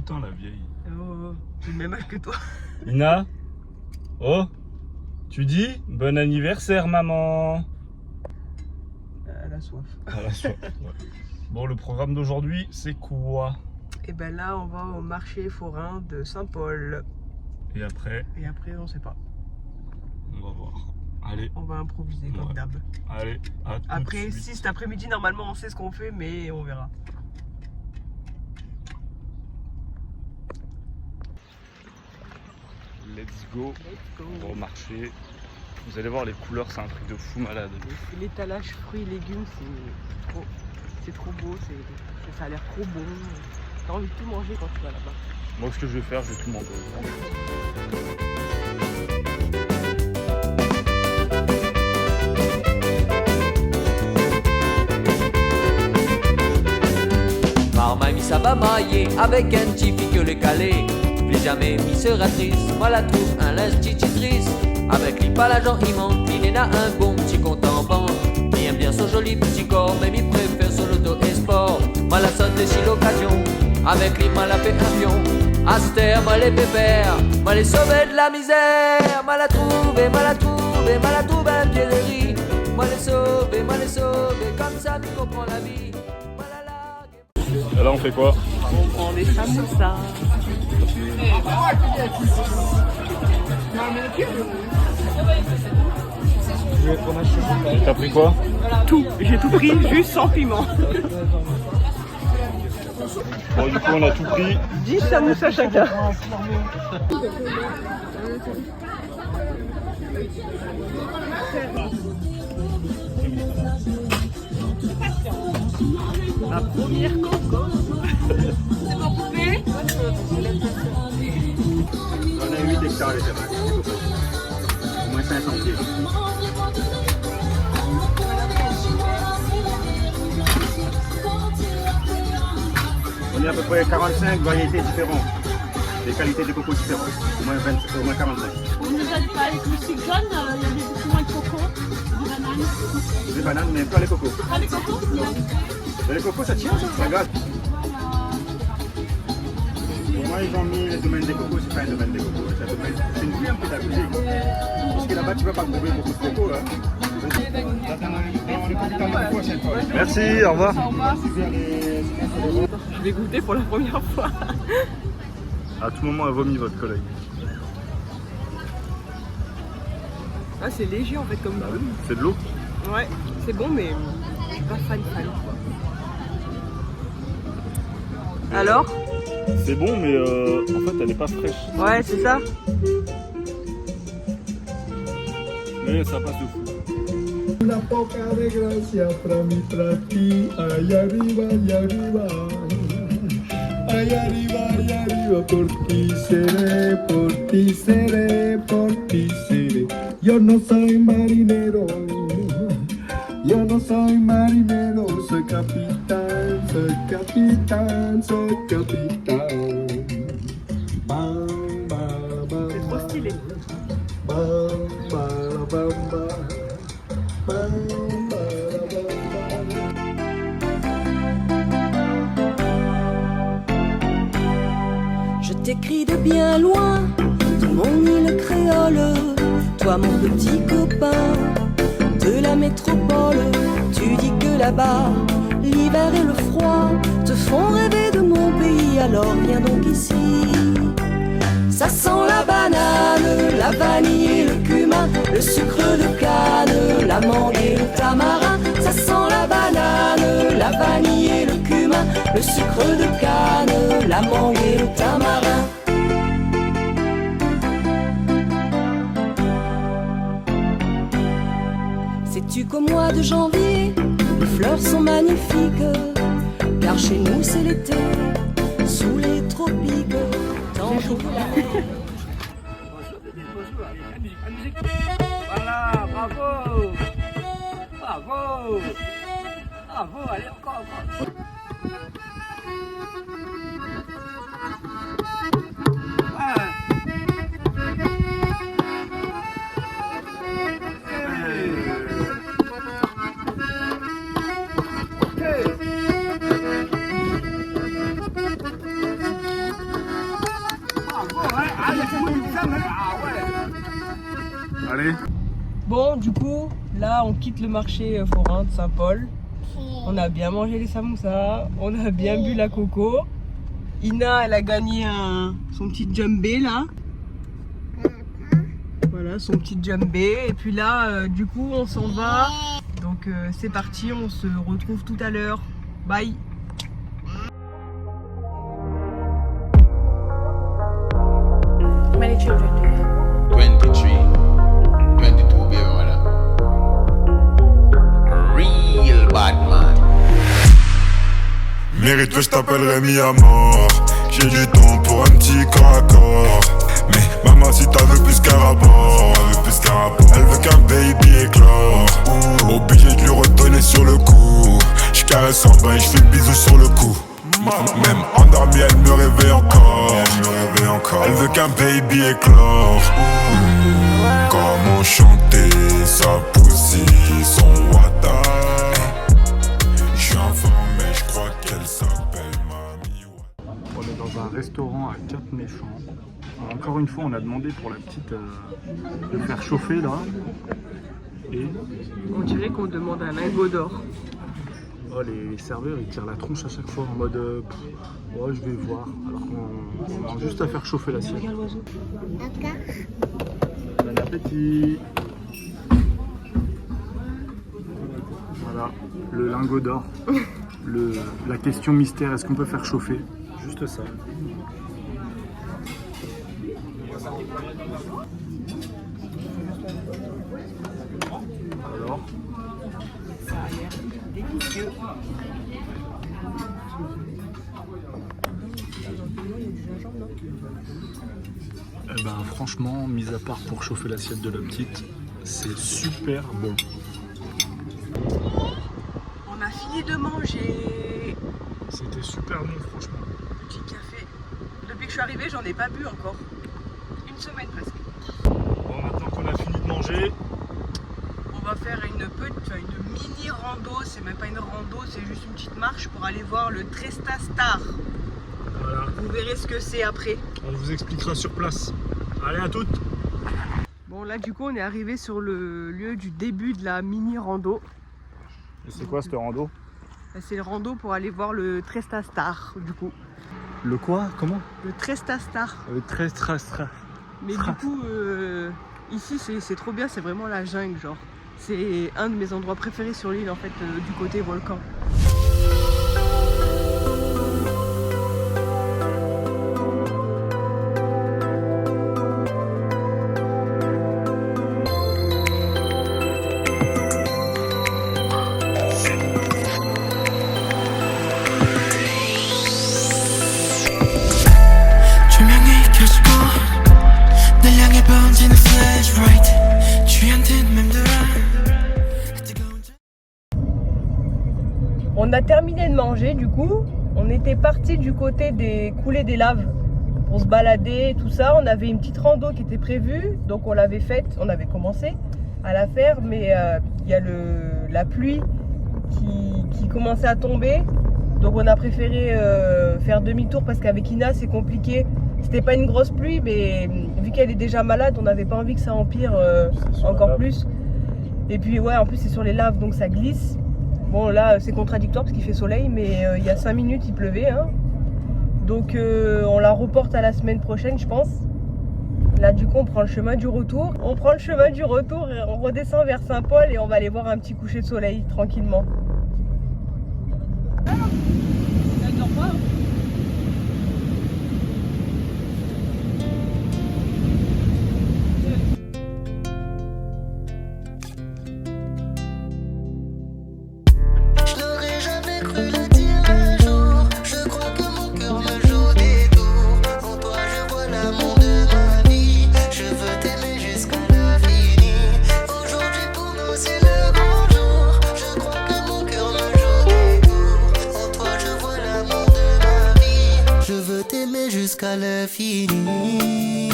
putain la vieille. Oh, j'ai le même âge que toi. Ina? Oh? Tu dis? Bon anniversaire maman! Elle a soif. Ah, la soif, ouais. Bon, le programme d'aujourd'hui, c'est quoi? Et ben là, on va au marché forain de Saint-Paul. Et après, on sait pas. on va voir. Allez, On va improviser comme Ouais. d'hab. allez, à tout Après, de suite. si cet après-midi, normalement, on sait ce qu'on fait, mais on verra. Let's go. Let's go. On va au marché. Vous allez voir les couleurs, c'est un truc de fou malade. L'étalage fruits et légumes, c'est trop beau, ça a l'air trop bon. T'as envie de tout manger quand tu vas là-bas. Moi, ce que je vais faire, je vais tout manger. Mamie ça va mailler avec un petit pique le calé. J'ai jamais mis seratrice, moi la trouve un linge chichitrice. Avec lui pas l'argent il manque, il en a un bon petit compte en banque. Il aime bien son joli petit corps, même il préfère son auto et sport. Moi la sonne si l'occasion, avec lui moi la fait un pion. Aster, moi les pépères, moi les sauver de la misère. Moi la trouver, moi la trouver, moi la trouver un pied de riz. Moi les sauver, comme ça tu comprends la vie. Et là, on fait quoi? On prend des samoussas. T'as pris quoi? Tout, j'ai tout pris, juste sans piment. Bon, du coup, on a tout pris. 10 samoussas chacun. La première coco. C'est pas poupée? On a 8 hectares de terrain. Au moins 500 pieds. On a à peu près 45 variétés différentes. Des qualités de coco différentes. Au moins 45. On nous a parlé que le cycle jaune, il y avait beaucoup moins de coco, de bananes. Des bananes, mais pas les cocos. Pas les cocos? Non. Mais les cocos, ça tient, ça regarde. Pour moi, ils ont mis le domaine des cocos, c'est pas un domaine des cocos. C'est une ferme pédagogique. Parce que là-bas, tu ne vas pas trouver beaucoup de cocos. Hein. Merci, au revoir. Je vais goûter pour la première fois. À tout moment, elle vomit votre collègue. Ah, c'est léger en fait comme goût. C'est de l'eau? Ouais, c'est bon, mais je suis pas fan. Alors? C'est bon, mais en fait, elle est pas fraîche. Ouais, c'est ça. Mais ça passe de fou. Una poca de gracia para mí, para ti, allá arriba, allá arriba, por ti seré, por ti seré, por ti seré. Yo no soy marinero, soy capitán, soy capitán, soy capitán. Bam, bam, bam, C'est trop stylé. bam, bam, bam, bam. Je t'écris de bien loin, de mon île créole, toi mon petit copain de la métropole. Tu dis que là-bas, l'hiver et le froid te font rêver de mon pays, alors viens donc ici. Ça sent la banane, la vanille et le cumin, le sucre de canne, la mangue et le tamarin. Ça sent la banane, la vanille et le cumin, le sucre de canne, la mangue et le tamarin. Sais-tu qu'au mois de janvier, les fleurs sont magnifiques, car chez nous c'est l'été, sous les tropiques. Voilà, bravo. Bravo. Bravo, allez, encore. Allez. Bon, du coup, là, on quitte le marché forain de Saint-Paul. On a bien mangé les samoussas, on a bien bu la coco. Ina, elle a gagné son petit jumbé là. Voilà, son petit jumbé. Et puis là, du coup, on s'en va. Donc c'est parti, on se retrouve tout à l'heure. Bye. How many children do you have? 23, 22, baby, voilà. Real bad man. Mérite que je t'appellerai mis à mort. J'ai du temps pour un petit corps à corps. Mais maman, si t'as veux plus qu'un rapport, elle veut qu'un baby éclore. Obligé de lui redonner sur le coup. Je caresse en bas et je fais le bisou sur le cou. Même endormie, elle me réveille encore. Elle veut qu'un baby éclore. Comment chanter sa poussie, son wata. Je suis informé, je crois qu'elle s'appelle Mamie. On est dans un restaurant à Cap-Méchant. Encore une fois, on a demandé pour la petite de faire chauffer là. Et On dirait qu'on demande un lingot d'or. oh, les serveurs ils tirent la tronche à chaque fois en mode ouais, je vais voir. Alors qu'on a juste à faire chauffer l'assiette. Regarde l'oiseau. Bon appétit. Voilà, le lingot d'or. La question mystère, est-ce qu'on peut faire chauffer? Juste ça. Alors, Ça a l'air délicieux. eh ben, franchement, mis à part pour chauffer l'assiette de la petite, c'est super bon. On a fini de manger. C'était super bon, franchement. Petit café. Depuis que je suis arrivée, j'en ai pas bu encore. Une semaine presque. Bon, maintenant qu'on a fini de manger, On va faire une mini rando. C'est même pas une rando, c'est juste une petite marche pour aller voir le Tresta Star. voilà, Vous verrez ce que c'est après. on vous expliquera sur place. Allez, à toutes. Bon, là, du coup, on est arrivé sur le lieu du début de la mini rando. Et c'est quoi cette rando? C'est le rando pour aller voir le Tresta Star, du coup. Le quoi? Comment? Le Tresta Star. Le très strastra. Mais du coup, ici, c'est trop bien, c'est vraiment la jungle, genre. C'est un de mes endroits préférés sur l'île, en fait, du côté volcan. On a terminé de manger, du coup, on était parti du côté des coulées des laves pour se balader et tout ça. On avait une petite rando qui était prévue, donc on l'avait faite, on avait commencé à la faire, mais il y a la pluie qui commençait à tomber, donc on a préféré faire demi-tour parce qu'avec Ina c'est compliqué. C'était pas une grosse pluie, mais vu qu'elle est déjà malade, on n'avait pas envie que ça empire encore plus. Et puis ouais, en plus c'est sur les laves, donc ça glisse. Bon là c'est contradictoire parce qu'il fait soleil, mais il y a 5 minutes il pleuvait, hein. Donc on la reporte à la semaine prochaine, je pense. Là du coup on prend le chemin du retour. On prend le chemin du retour et on redescend vers Saint-Paul et on va aller voir un petit coucher de soleil tranquillement. Elle dort pas, hein. Jusqu'à l'infini.